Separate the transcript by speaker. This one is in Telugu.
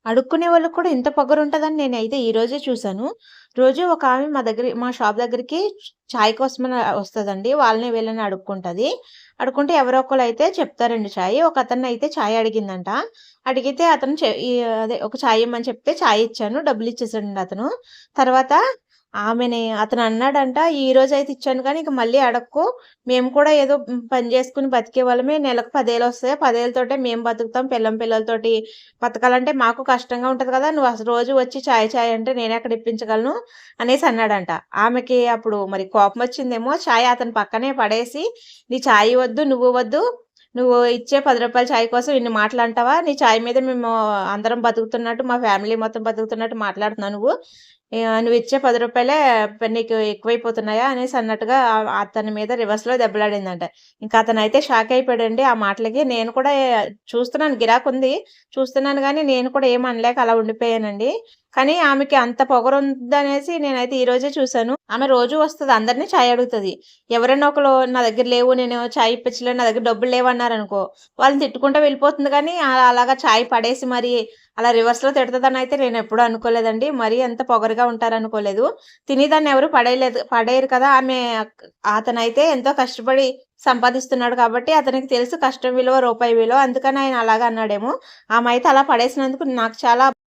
Speaker 1: అడుక్కునే వాళ్ళకి కూడా ఇంత పొగరుంటదని నేనైతే ఈ రోజే చూసాను. రోజు ఒక ఆమె మా షాప్ దగ్గరికి చాయ్ కోసమని వస్తదండి. వాళ్ళని వీళ్ళని అడుక్కుంటది. అడుక్కుంటే ఎవరో ఒకళ్ళైతే చెప్తారండి చాయ్. ఒకతన్నయితే చాయ్ అడిగిందంట. అడిగితే అతను అదే ఒక చాయ్ ఇమ్మని చెప్తే చాయ్ ఇచ్చాను. డబ్బులిచ్చేసాడండి అతను. తర్వాత అతనన్నాడంట, "ఈరోజైతే ఇచ్చాను కానీ ఇక మళ్ళీ అడక్కు. మేము కూడా ఏదో పని చేసుకొని బతికేవాళ్ళమే. నెలకు 10,000 వస్తాయి. 10,000తోటే మేము బతుకుతాం. పిల్లలతోటి బతకాలంటే మాకు కష్టంగా ఉంటది కదా! నువ్వు అసలు రోజు వచ్చి చాయ్ చాయ్ అంటే నేనెక్కడ ఇప్పించగలను" అనేసి అన్నాడంట. ఆమెకి అప్పుడు మరి కోపమొచ్చిందేమో చాయ్ అతని పక్కనే పడేసి, "నీ చాయ్ వద్దు, నువ్వు వద్దు. నువ్వు ఇచ్చే రూ. 10 చాయ్ కోసం ఇన్ని మాటలంటావా? నీ చాయ్ మీద మేము అందరం బతుకుతున్నట్టు, మా ఫ్యామిలీ మొత్తం బతుకుతున్నట్టు మాట్లాడుతున్నావు నువ్వు. నువ్విచ్చే రూ. 10 నీకు ఎక్కువైపోతున్నాయా?" అనేసి అన్నట్టుగా అతని మీద రివర్స్‌లో దెబ్బలాడిందంట. ఇంకా అతనైతే షాక్ అయిపోయాడండి ఆ మాటలకి. నేను కూడా చూస్తున్నాను గిరాకుంది. చూస్తున్నాను గానీ నేను కూడా ఏమనలేక అలా ఉండిపోయానండి. కానీ ఆమెకి అంత పొగరుందనేసి నేనైతే ఈ రోజే చూసాను. ఆమె రోజు వస్తది. అందరిని చాయ్ అడుగుతది. ఎవరైనా ఒకళ్ళు నా దగ్గర లేవు, నేను చాయ్ ఇప్పించలేను, నా దగ్గర డబ్బులు లేవన్నారనుకో, వాళ్ళని తిట్టుకుంటా వెళ్ళిపోతుంది గానీ, అలాగా చాయ్ పడేసి మరి అలా రివర్స్‌లో తిడతదనయితే నేనెప్పుడూ అనుకోలేదండి. మరీ అంత పొగరుగా ఉంటారనుకోలేదు. తినేదాన్ని ఎవరు పడేయరు కదా! అతనైతే ఎంతో కష్టపడి సంపాదిస్తున్నాడు కాబట్టి అతనికి తెలుసు కష్టం విలువ, రూపాయి విలువ. అందుకని ఆయన అలాగా అన్నాడేమో. ఆమె అయితే అలా పడేసినందుకు నాకు చాలా